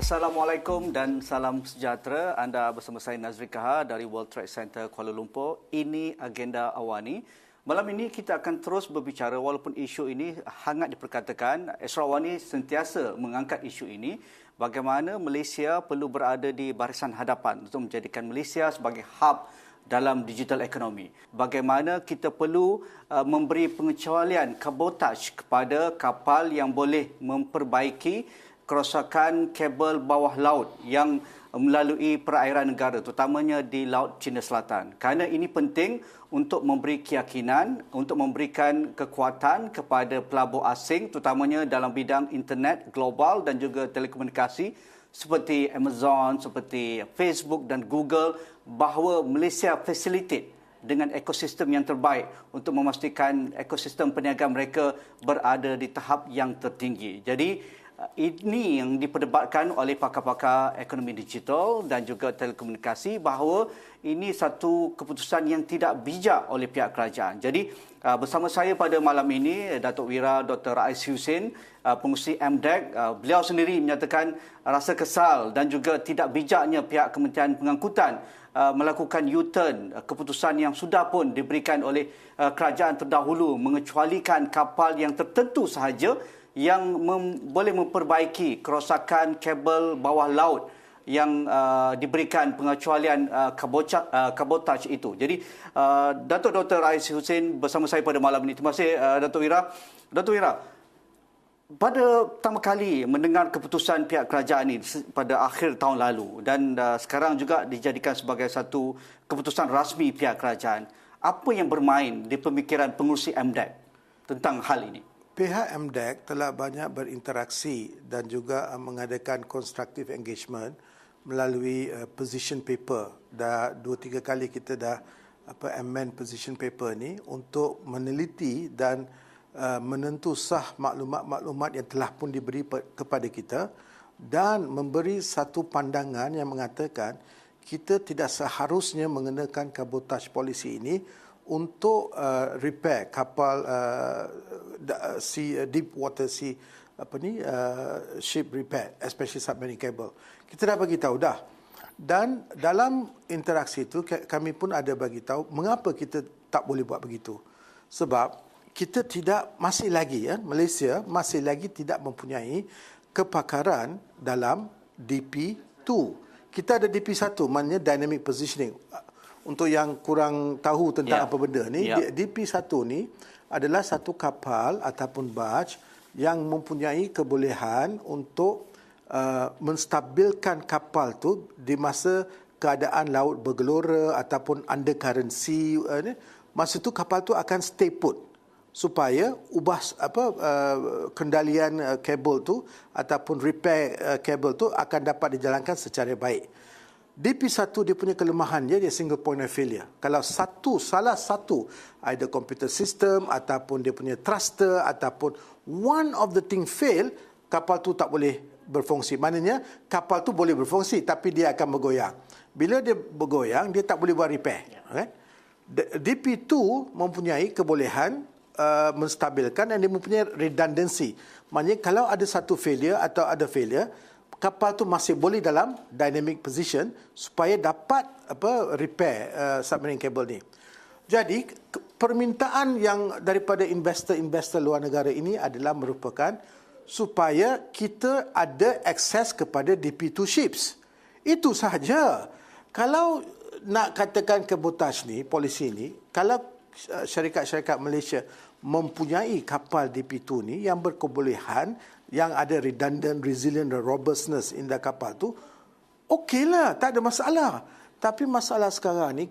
Assalamualaikum dan salam sejahtera. Anda bersama saya Nazri Kahar dari World Trade Center Kuala Lumpur. Ini agenda awani. Malam ini kita akan terus berbicara walaupun isu ini hangat diperkatakan. Esra Awani sentiasa mengangkat isu ini. Bagaimana Malaysia perlu berada di barisan hadapan untuk menjadikan Malaysia sebagai hub dalam digital ekonomi. Bagaimana kita perlu memberi pengecualian kabotaj kepada kapal yang boleh memperbaiki kerosakan kabel bawah laut yang melalui perairan negara, terutamanya di Laut Cina Selatan. Kerana ini penting untuk memberi keyakinan, untuk memberikan kekuatan kepada pelabur asing, terutamanya dalam bidang internet global dan juga telekomunikasi seperti Amazon, seperti Facebook dan Google, bahawa Malaysia facilitate dengan ekosistem yang terbaik untuk memastikan ekosistem perniagaan mereka berada di tahap yang tertinggi. Jadi ini yang diperdebatkan oleh pakar-pakar ekonomi digital dan juga telekomunikasi bahawa ini satu keputusan yang tidak bijak oleh pihak kerajaan. Jadi bersama saya pada malam ini Datuk Wira Dr. Rais Husin, pengurusi MDEC. Beliau sendiri menyatakan rasa kesal dan juga tidak bijaknya pihak Kementerian Pengangkutan melakukan U-turn keputusan yang sudah pun diberikan oleh kerajaan terdahulu mengecualikan kapal yang tertentu sahaja yang boleh memperbaiki kerosakan kabel bawah laut yang diberikan pengecualian kabotaj itu. Jadi Datuk Dr. Rais Husin bersama saya pada malam ini. Terima kasih Datuk Wira. Datuk Wira, pada pertama kali mendengar keputusan pihak kerajaan ini pada akhir tahun lalu dan sekarang juga dijadikan sebagai satu keputusan rasmi pihak kerajaan, apa yang bermain di pemikiran pengurusi MDEC tentang hal ini? Pihak MDEC telah banyak berinteraksi dan juga mengadakan constructive engagement melalui position paper. Dah 2-3 kali kita dah amend position paper ni untuk meneliti dan menentu sah maklumat-maklumat yang telah pun diberi kepada kita dan memberi satu pandangan yang mengatakan kita tidak seharusnya mengenakan kabotaj polisi ini untuk repair kapal deep water sea ship repair, especially submarine cable. Kita dah bagi tahu dah. Dan dalam interaksi itu kami pun ada bagi tahu mengapa kita tak boleh buat begitu. Sebab kita masih lagi Malaysia masih lagi tidak mempunyai kepakaran dalam DP2. Kita ada DP1, maknanya dynamic positioning. Untuk yang kurang tahu tentang apa benda ni, DP1 ni adalah satu kapal ataupun barge yang mempunyai kebolehan untuk menstabilkan kapal tu di masa keadaan laut bergelora ataupun undercurrent sea. Masa tu kapal tu akan stay put supaya kendalian kabel tu ataupun repair kabel tu akan dapat dijalankan secara baik. DP1 dia punya kelemahan dia single point of failure. Kalau salah satu either computer system ataupun dia punya thruster ataupun one of the thing fail, kapal tu tak boleh berfungsi. Maknanya kapal tu boleh berfungsi tapi dia akan bergoyang. Bila dia bergoyang dia tak boleh buat repair. DP2 mempunyai kebolehan menstabilkan dan dia mempunyai redundancy. Maknanya kalau ada satu failure atau ada failure, kapal tu masih boleh dalam dynamic position supaya dapat repair submarine cable ni. Jadi permintaan yang daripada investor luar negara ini adalah merupakan supaya kita ada akses kepada DP2 ships. Itu sahaja. Kalau nak katakan kabotaj ni, polisi ni, kalau syarikat-syarikat Malaysia mempunyai kapal DP2 ni yang berkebolehan, yang ada redundant, resilient dan robustness in the kapal tu, okeylah, tak ada masalah. Tapi masalah sekarang ni,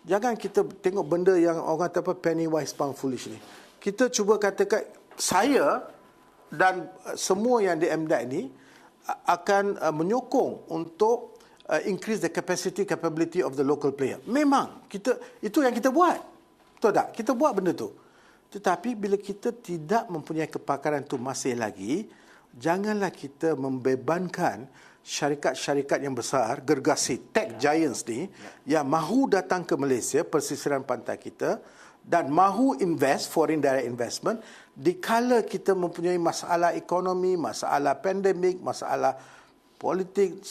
jangan kita tengok benda yang orang kata penny wise pound foolish ni. Kita cuba katakan, saya dan semua yang di MDEC ni akan menyokong untuk increase the capability of the local player. Memang, itu yang kita buat. Betul tak? Kita buat benda tu. Tetapi bila kita tidak mempunyai kepakaran itu masih lagi, janganlah kita membebankan syarikat-syarikat yang besar, gergasi tech giants ni, yang mahu datang ke Malaysia, pesisiran pantai kita, dan mahu invest, foreign direct investment, dikala kita mempunyai masalah ekonomi, masalah pandemik, masalah politik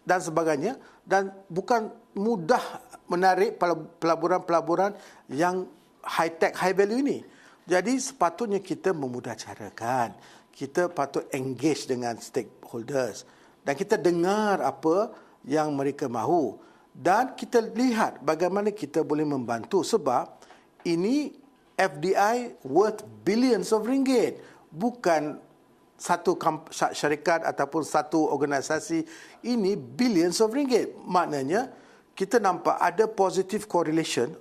dan sebagainya, dan bukan mudah menarik pelaburan-pelaburan yang high-tech, high-value ini. Jadi sepatutnya kita memudahcarakan, kita patut engage dengan stakeholders dan kita dengar apa yang mereka mahu dan kita lihat bagaimana kita boleh membantu sebab ini FDI worth billions of ringgit, bukan satu syarikat ataupun satu organisasi, ini billions of ringgit. Maknanya kita nampak ada positive correlation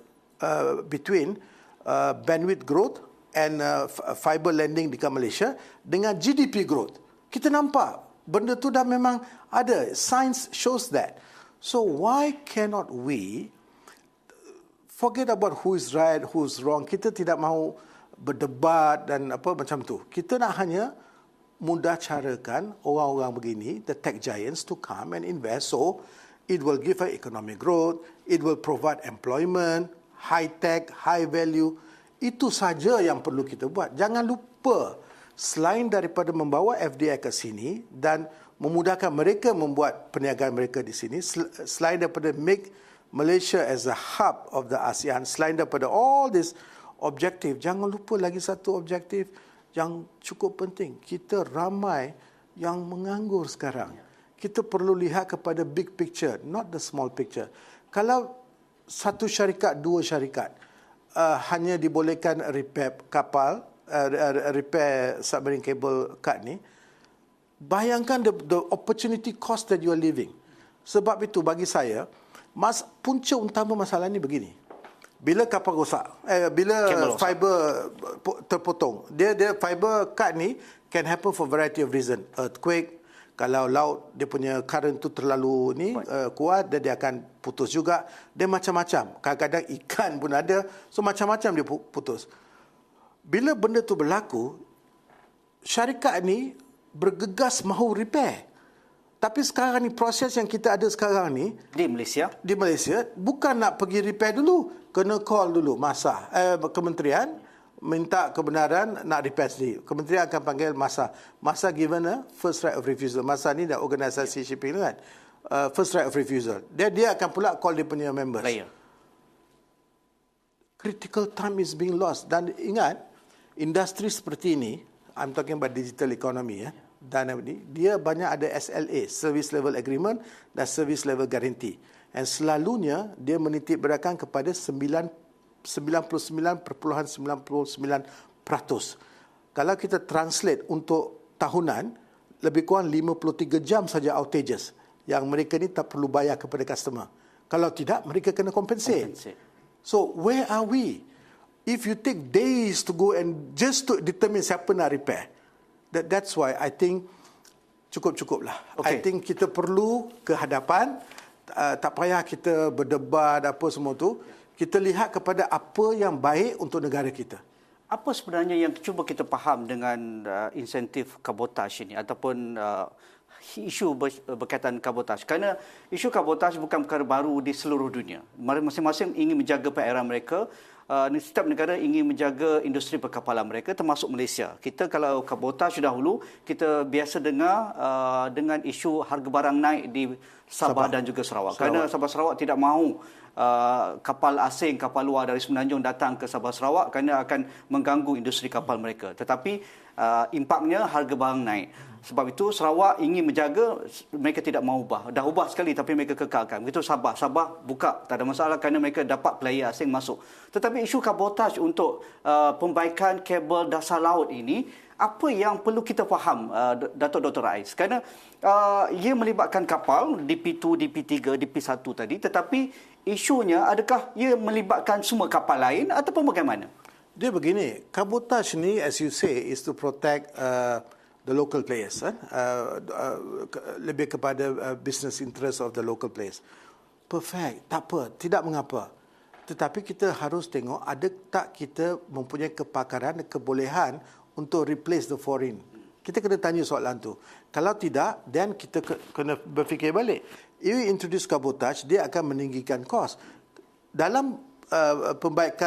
between bandwidth growth and fiber lending di Malaysia dengan GDP growth. Kita nampak benda tu dah memang ada. Science shows that. So why cannot we forget about who is right, who is wrong. Kita tidak mahu berdebat dan apa macam tu. Kita nak hanya mudah carakan orang-orang begini, the tech giants, to come and invest. So it will give her economic growth, it will provide employment, high tech, high value. Itu saja yang perlu kita buat. Jangan lupa, selain daripada membawa FDI ke sini dan memudahkan mereka membuat perniagaan mereka di sini, selain daripada make Malaysia as a hub of the ASEAN, selain daripada all this objektif, jangan lupa lagi satu objektif yang cukup penting. Kita ramai yang menganggur sekarang. Kita perlu lihat kepada big picture, not the small picture. Kalau satu syarikat, dua syarikat hanya dibolehkan repair kapal, repair submarine cable cut ni, bayangkan the opportunity cost that you are living. Sebab itu bagi saya, punca utama masalah ni begini. Bila kapal rosak, bila fiber terpotong, dia fiber cut ni can happen for variety of reason. Earthquake, kalau laut dia punya current tu terlalu ni kuat, dia akan putus juga. Dia macam-macam. Kadang-kadang ikan pun ada, so macam-macam dia putus. Bila benda tu berlaku, syarikat ni bergegas mahu repair. Tapi sekarang ni proses yang kita ada sekarang ni di Malaysia bukan nak pergi repair dulu, kena call dulu masa kementerian minta kebenaran nak repair sendiri. Kementerian akan panggil masa given a first right of refusal. Masa ni dah organisasi shipping kan, first right of refusal. Dia akan pula call dia punya members. Critical time is being lost. Dan ingat, industri seperti ini, I'm talking about digital economy dan dia banyak ada SLA, Service Level Agreement dan Service Level Guarantee. Dan selalunya dia menitik beratkan kepada 99.99%. Kalau kita translate untuk tahunan, lebih kurang 53 jam saja outages yang mereka ni tak perlu bayar kepada customer. Kalau tidak, mereka kena compensate. So where are we? If you take days to go and just to determine siapa nak repair, that's why I think cukup-cukuplah. I think kita perlu ke hadapan, tak payah kita berdebat apa semua tu. Kita lihat kepada apa yang baik untuk negara kita. Apa sebenarnya yang cuba kita faham dengan insentif kabotaj ini ataupun isu berkaitan kabotaj? Kerana isu kabotaj bukan perkara baru di seluruh dunia. Masing-masing ingin menjaga PR mereka. Setiap negara ingin menjaga industri perkapalan mereka, termasuk Malaysia. Kita kalau kabotaj dahulu, kita biasa dengar dengan isu harga barang naik di Sabah dan juga Sarawak. Kerana Sabah Sarawak tidak mahu kapal asing, kapal luar dari Semenanjung datang ke Sabah Sarawak kerana akan mengganggu industri kapal mereka. Tetapi impaknya harga barang naik. Sebab itu Sarawak ingin menjaga, mereka tidak mahu ubah. Dah ubah sekali tapi mereka kekalkan. Begitu Sabah buka, tak ada masalah kerana mereka dapat player asing masuk. Tetapi isu kabotaj untuk pembaikan kabel dasar laut ini, apa yang perlu kita faham, Datuk Dr. Rais? Kerana ia melibatkan kapal DP2, DP3, DP1 tadi, tetapi isunya adakah ia melibatkan semua kapal lain ataupun bagaimana? Dia begini, kabotaj ni as you say is to protect the local players, lebih kepada business interest of the local players. Perfect, tak apa, tidak mengapa. Tetapi kita harus tengok ada tak kita mempunyai kepakaran, kebolehan untuk replace the foreign. Kita kena tanya soalan tu. Kalau tidak, then kita kena berfikir balik. If you introduce kabotaj, dia akan meninggikan kos. Dalam pembaik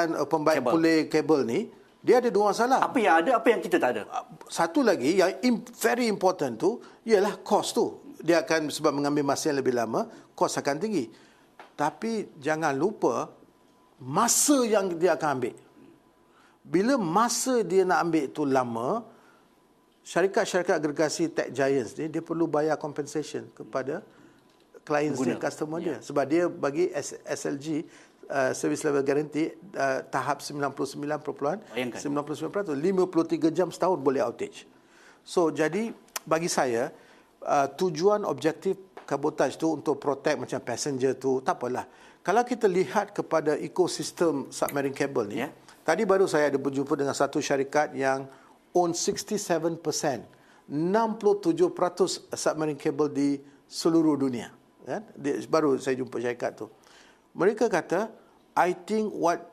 pulih kabel ni, dia ada dua masalah. Apa yang ada, apa yang kita tak ada? Satu lagi yang very important tu ialah kos tu. dia akan sebab mengambil masa yang lebih lama, kos akan tinggi. Tapi jangan lupa masa yang dia akan ambil. Bila masa dia nak ambil itu lama, syarikat-syarikat agregasi tech giants ni dia perlu bayar compensation kepada clients dia, customer dia. Sebab dia bagi SLG service level guarantee tahap 99.99%, 53 jam setahun boleh outage. So jadi bagi saya tujuan objektif kabotaj tu untuk protect macam passenger tu tak apalah. Kalau kita lihat kepada ekosistem submarine cable ni, tadi baru saya ada berjumpa dengan satu syarikat yang own 67%, 67% submarine cable di seluruh dunia. Kan? Baru saya jumpa syarikat tu. Mereka kata, I think what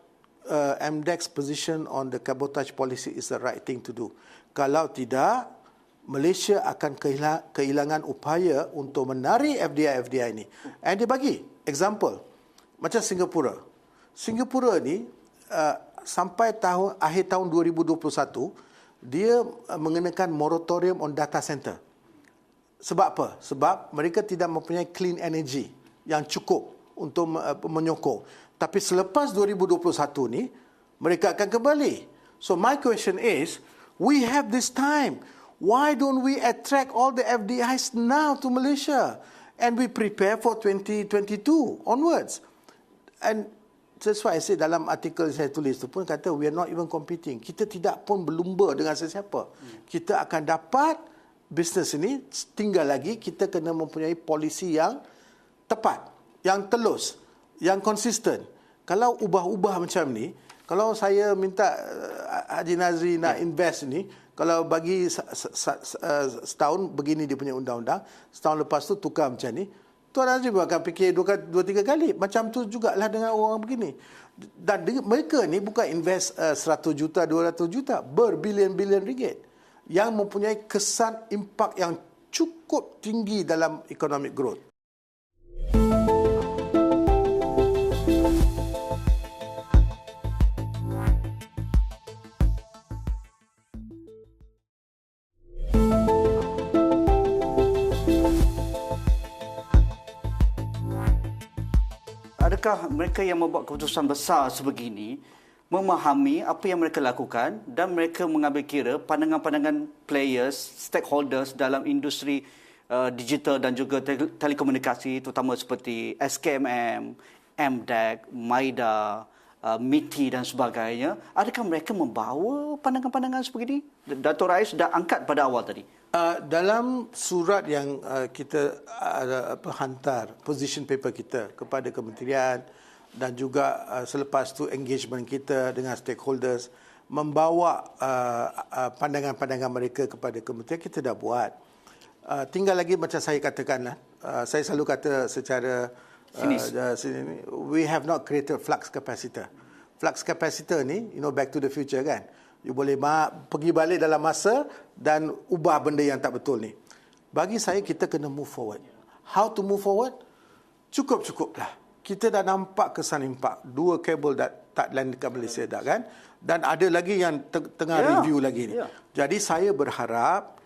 MDEC's position on the cabotage policy is the right thing to do. Kalau tidak, Malaysia akan kehilangan upaya untuk menarik FDI ni. And dia bagi example. Macam Singapura. Singapura ni sampai akhir tahun 2021, dia mengenakan moratorium on data center. Sebab apa? Sebab mereka tidak mempunyai clean energy yang cukup untuk menyokong. Tapi selepas 2021 ni, mereka akan kembali. So my question is, we have this time. Why don't we attract all the FDIs now to Malaysia? And we prepare for 2022 onwards. And that's why I say dalam artikel saya tulis tu pun kata we are not even competing. Kita tidak pun berlumba dengan sesiapa. Kita akan dapat bisnes ini, tinggal lagi kita kena mempunyai polisi yang tepat, yang telus, yang konsisten. Kalau ubah-ubah macam ni, kalau saya minta Haji Nazri nak invest ni, kalau bagi setahun begini dia punya undang-undang, setahun lepas tu tukar macam ni, Tuan Nazri akan fikir 2-3 kali. Macam tu jugalah dengan orang begini. Dan mereka ni bukan invest 100 juta, 200 juta, berbilion-bilion ringgit yang mempunyai kesan impak yang cukup tinggi dalam economic growth. Adakah mereka yang membuat keputusan besar sebegini memahami apa yang mereka lakukan dan mereka mengambil kira pandangan-pandangan players, stakeholders dalam industri digital dan juga telekomunikasi, terutama seperti SKMM, MDEC, MIDA, MITI dan sebagainya? Adakah mereka membawa pandangan-pandangan sebegini? Dato' Rais sudah angkat pada awal tadi. Dalam surat yang kita hantar, position paper kita kepada kementerian dan juga selepas tu engagement kita dengan stakeholders, membawa pandangan-pandangan mereka kepada kementerian, kita dah buat. Tinggal lagi macam saya katakanlah, saya selalu kata secara we have not created flux capacitor. Flux capacitor ni, back to the future kan. You boleh pergi balik dalam masa dan ubah benda yang tak betul ni. Bagi saya, kita kena move forward. How to move forward? Cukup-cukuplah. Kita dah nampak kesan impak. 2 kabel tak land dekat Malaysia dah kan. Dan ada lagi yang tengah review lagi ni. Jadi saya berharap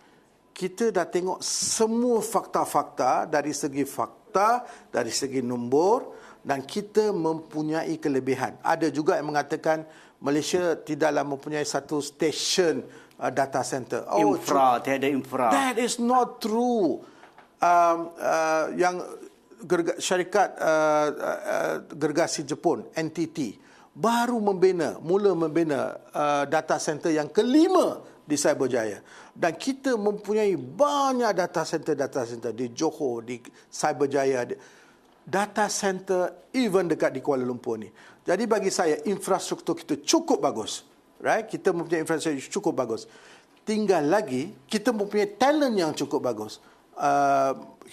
kita dah tengok semua fakta-fakta dari segi fakta, dari segi nombor, dan kita mempunyai kelebihan. Ada juga yang mengatakan Malaysia tidaklah mempunyai satu stesen data center. Tiada infra. That is not true. Yang syarikat gergasi Jepun, NTT, baru mula membina data center yang kelima di Cyberjaya. Dan kita mempunyai banyak data center di Johor, di Cyberjaya, data center even dekat di Kuala Lumpur ni. Jadi bagi saya, infrastruktur kita cukup bagus. Right? Kita mempunyai infrastruktur cukup bagus. Tinggal lagi, kita mempunyai talent yang cukup bagus.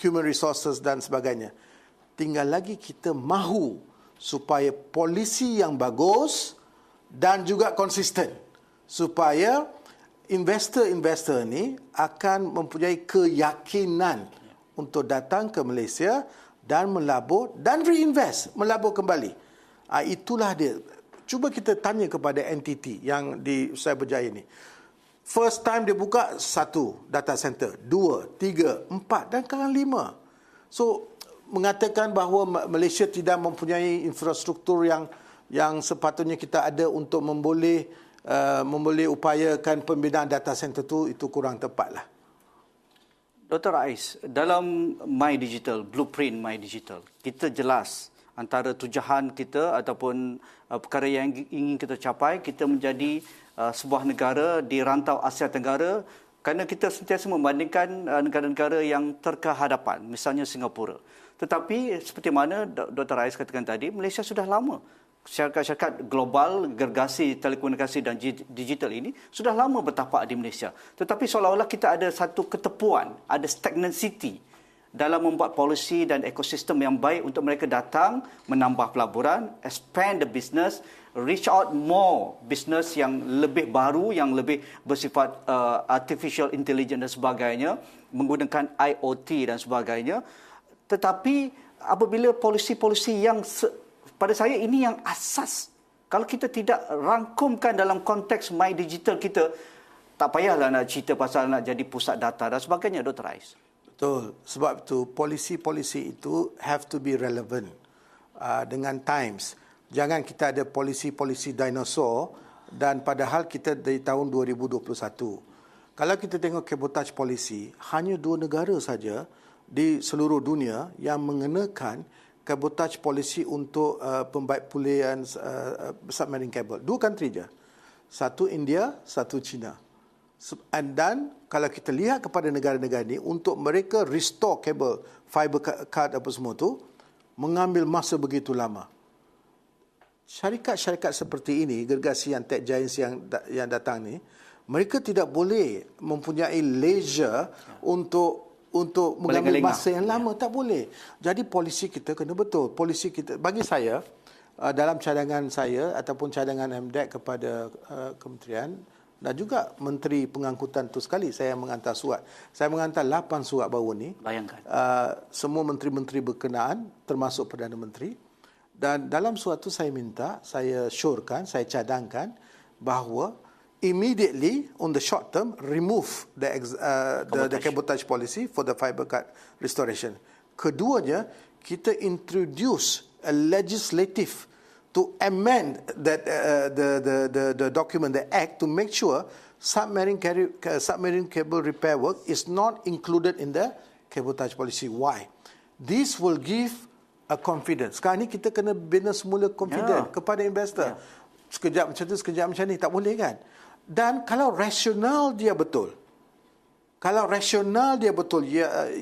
Human resources dan sebagainya. Tinggal lagi kita mahu supaya polisi yang bagus dan juga konsisten. Supaya investor-investor ni akan mempunyai keyakinan untuk datang ke Malaysia dan melabur dan reinvest, melabur kembali. Itulah dia. Cuba kita tanya kepada NTT yang di Cyberjaya ni. First time dia buka 1 data center, 2, 3, 4 dan sekarang 5. So mengatakan bahawa Malaysia tidak mempunyai infrastruktur yang sepatutnya kita ada untuk memboleh upayakan pembinaan data center itu kurang tepatlah. Dr. Ais, dalam My Digital, blueprint My Digital, kita jelas antara tujuan kita ataupun perkara yang ingin kita capai, kita menjadi sebuah negara di rantau Asia Tenggara, kerana kita sentiasa membandingkan negara-negara yang terkehadapan, misalnya Singapura. Tetapi seperti mana Dr. Ais katakan tadi, Malaysia sudah lama. Syarikat-syarikat global, gergasi telekomunikasi dan digital ini sudah lama bertapak di Malaysia. Tetapi seolah-olah kita ada satu ketepuan, ada stagnancy dalam membuat polisi dan ekosistem yang baik untuk mereka datang, menambah pelaburan, expand the business, reach out more business yang lebih baru, yang lebih bersifat artificial intelligence dan sebagainya, menggunakan IoT dan sebagainya. Tetapi apabila polisi-polisi yang pada saya ini yang asas, kalau kita tidak rangkumkan dalam konteks My Digital kita, tak payahlah nak cerita pasal nak jadi pusat data dan sebagainya, Dr. Ais. Betul. Sebab itu polisi-polisi itu have to be relevant dengan times. Jangan kita ada polisi-polisi dinosaur dan padahal kita dari tahun 2021. Kalau kita tengok cabotage polisi, hanya 2 negara saja di seluruh dunia yang mengenakan cabotage polisi untuk pembaik pulian submarine cable. 2 country je. Satu India, satu China. Dan kalau kita lihat kepada negara-negara ini, untuk mereka restore kabel, fiber card apa semua tu, mengambil masa begitu lama. Syarikat-syarikat seperti ini, gergasi yang tech giants yang datang ni, mereka tidak boleh mempunyai leisure untuk mengambil masa yang lama. Tak boleh. Jadi polisi kita kena betul. Polisi kita, bagi saya, dalam cadangan saya ataupun cadangan MDEC kepada kementerian, dan juga Menteri Pengangkutan tu sekali saya mengantar surat. Saya mengantar 8 surat baru ni. Bayangkan. Semua menteri-menteri berkenaan, termasuk Perdana Menteri. Dan dalam surat tu saya minta, saya syorkan, saya cadangkan bahawa immediately on the short term remove the cabotage policy for the fiber card restoration. Keduanya, kita introduce a legislative to amend that the document, the act, to make sure submarine cable repair work is not included in the cabotage policy. Why? This will give a confidence. Sekarang ni kita kena bina semula confidence kepada investor. Sekejap macam tu, sekejap macam ni, tak boleh kan? Dan kalau rasional dia betul,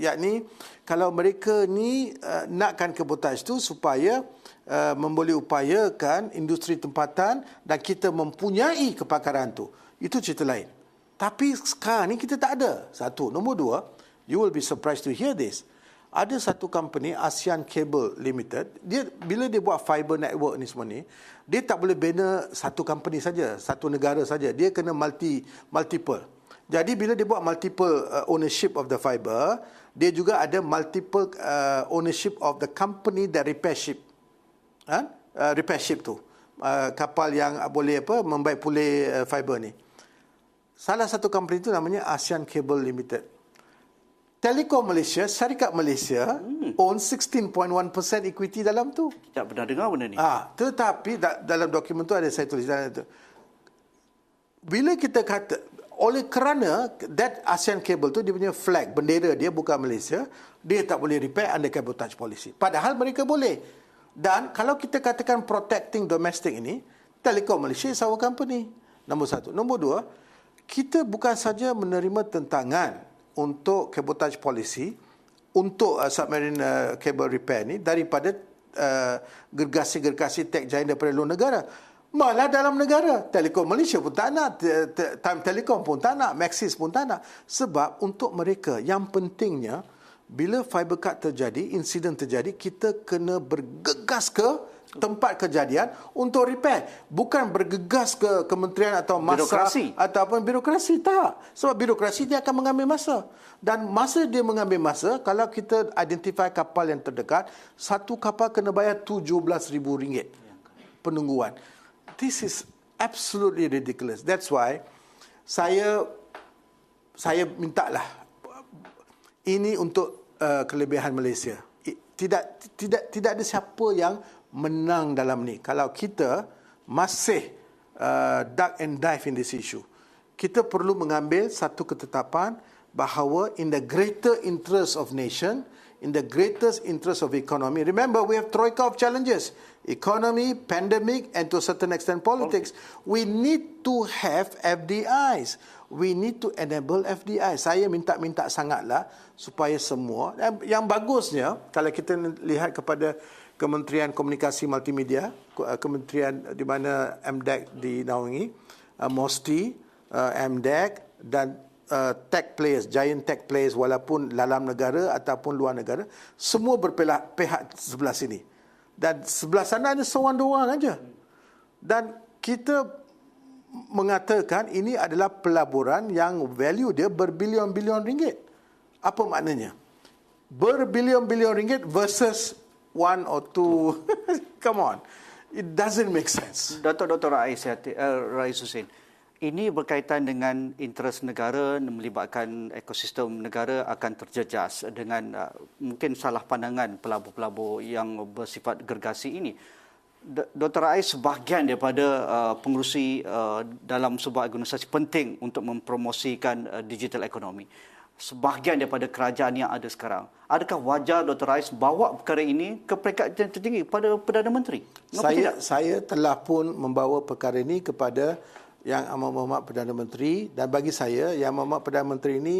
yakni kalau mereka ni nakkan cabotage tu supaya memboleh upayakan industri tempatan dan kita mempunyai kepakaran tu, itu cerita lain. Tapi sekarang ni kita tak ada. Satu. Nombor 2, you will be surprised to hear this. Ada satu company, ASEAN Cable Limited, bila dia buat fiber network ni semua ni, dia tak boleh bina satu company saja, satu negara saja. Dia kena multiple. Jadi bila dia buat multiple ownership of the fiber, dia juga ada multiple ownership of the company that repair ship. Repair ship tu. Kapal yang boleh membaik pulih fiber ni. Salah satu company tu namanya ASEAN Cable Limited. Telekom Malaysia, syarikat Malaysia own 16.1% equity dalam tu. Tak pernah dengar benda ni. Tetapi dalam dokumen tu ada saya tulis dalam tu. Bila kita kata, oleh kerana that ASEAN Cable tu dia punya flag, bendera dia bukan Malaysia, dia tak boleh repair under cabotage policy. Padahal mereka boleh. Dan kalau kita katakan protecting domestic ini, Telekom Malaysia is our company. Nombor 1. Nombor 2, kita bukan saja menerima tentangan untuk cabotage policy, untuk submarine cable repair ni daripada gergasi-gergasi tech giant daripada luar negara. Malah dalam negara, Telekom Malaysia pun tak nak, Time Telecom pun tak nak, Maxis pun tak nak. Sebab untuk mereka, yang pentingnya, bila fiber cut terjadi, insiden terjadi, kita kena bergegas ke tempat kejadian untuk repair. Bukan bergegas ke kementerian atau masa birokrasi. Ataupun birokrasi. Tak. Sebab birokrasi dia akan mengambil masa. Dan masa dia mengambil masa, kalau kita identify kapal yang terdekat, satu kapal kena bayar RM17,000 penungguan. This is absolutely ridiculous. That's why saya mintalah ini untuk kelebihan Malaysia. Tidak ada siapa yang menang dalam ni. Kalau kita masih duck and dive in this issue, kita perlu mengambil satu ketetapan bahawa in the greater interest of nation, in the greatest interest of economy. Remember, we have troika of challenges: economy, pandemic, and to a certain extent politics. We need to have FDIs. We need to enable FDI. Saya minta sangatlah supaya semua, yang bagusnya kalau kita lihat kepada Kementerian Komunikasi Multimedia, kementerian di mana MDEC dinaungi, MOSTI, MDEC dan tech players, giant tech players walaupun dalam negara ataupun luar negara, semua berpihak sebelah sini. Dan sebelah sana hanya seorang dua orang aja. Dan kita mengatakan ini adalah pelaburan yang value dia berbilion-bilion ringgit. Apa maknanya? Berbilion-bilion ringgit versus one or two. Come on. It doesn't make sense. Dr. Rais Husin, ini berkaitan dengan interest negara, melibatkan ekosistem negara akan terjejas dengan mungkin salah pandangan pelabur-pelabur yang bersifat gergasi ini. Dr. Rais sebahagian daripada pengerusi dalam sebuah organisasi penting untuk mempromosikan digital ekonomi. Sebahagian daripada kerajaan yang ada sekarang. Adakah wajar Dr. Rais bawa perkara ini ke peringkat yang tertinggi kepada Perdana Menteri? Saya telah pun membawa perkara ini kepada Yang Amat Berhormat Perdana Menteri, dan bagi saya Yang Amat Berhormat Perdana Menteri ini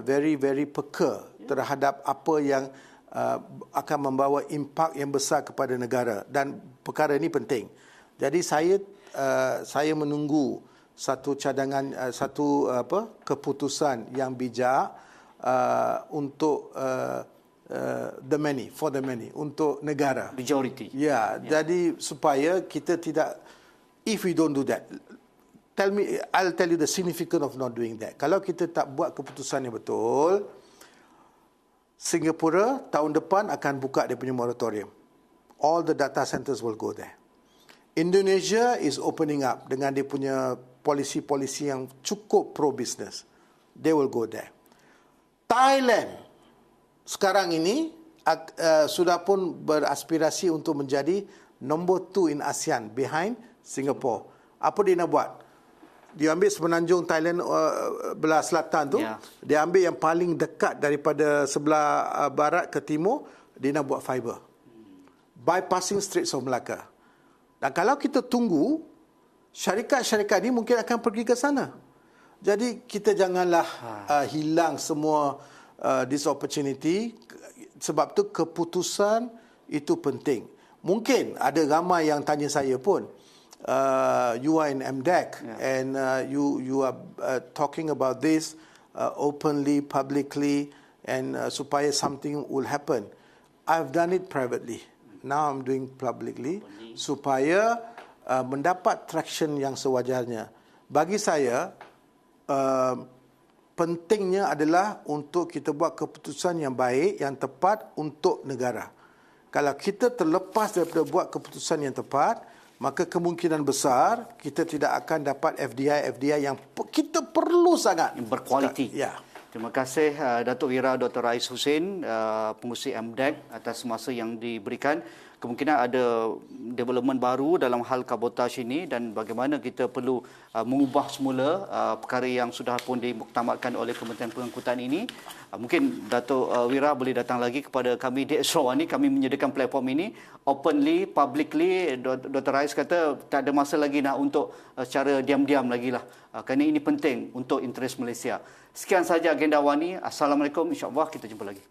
very peka terhadap apa yang akan membawa impak yang besar kepada negara, dan perkara ini penting. Jadi saya menunggu satu cadangan, keputusan yang bijak untuk the many, for the many, untuk negara. Majority. Ya, jadi supaya kita tidak, if we don't do that, I'll tell you the significance of not doing that. Kalau kita tak buat keputusan yang betul, Singapura tahun depan akan buka dia punya moratorium. All the data centers will go there. Indonesia is opening up dengan dia punya polisi-polisi yang cukup pro-business. They will go there. Thailand sekarang ini sudah pun beraspirasi untuk menjadi number 2 in ASEAN behind Singapore. Apa dia nak buat? Dia ambil semenanjung Thailand belah selatan tu, dia ambil yang paling dekat daripada sebelah barat ke timur, dia nak buat fiber. Bypassing Straits of Malacca. Dan kalau kita tunggu, syarikat-syarikat ni mungkin akan pergi ke sana. Jadi kita janganlah hilang semua this opportunity, sebab tu keputusan itu penting. Mungkin ada ramai yang tanya saya pun, you are in MDEC and you are talking about this openly, publicly, and supaya something will happen. I've done it privately. Now I'm doing publicly supaya mendapat traction yang sewajarnya. Bagi saya, pentingnya adalah untuk kita buat keputusan yang baik, yang tepat untuk negara. Kalau kita terlepas daripada buat keputusan yang tepat, maka kemungkinan besar kita tidak akan dapat FDI yang kita perlu sangat. Yang berkualiti. Ya. Terima kasih Datuk Wira Dr. Rais Husin, pengurusi MDEC, atas masa yang diberikan. Kemungkinan ada development baru dalam hal kabotaj ini dan bagaimana kita perlu mengubah semula perkara yang sudah pun dimuktamadkan oleh Kementerian Pengangkutan ini. Mungkin Datuk Wira boleh datang lagi kepada kami di Sarawak ini. Kami menyediakan platform ini openly, publicly. Dr. Rais kata tak ada masa lagi nak untuk secara diam-diam lagi lah. Kerana ini penting untuk interes Malaysia. Sekian saja agenda awal ini. Assalamualaikum. InsyaAllah kita jumpa lagi.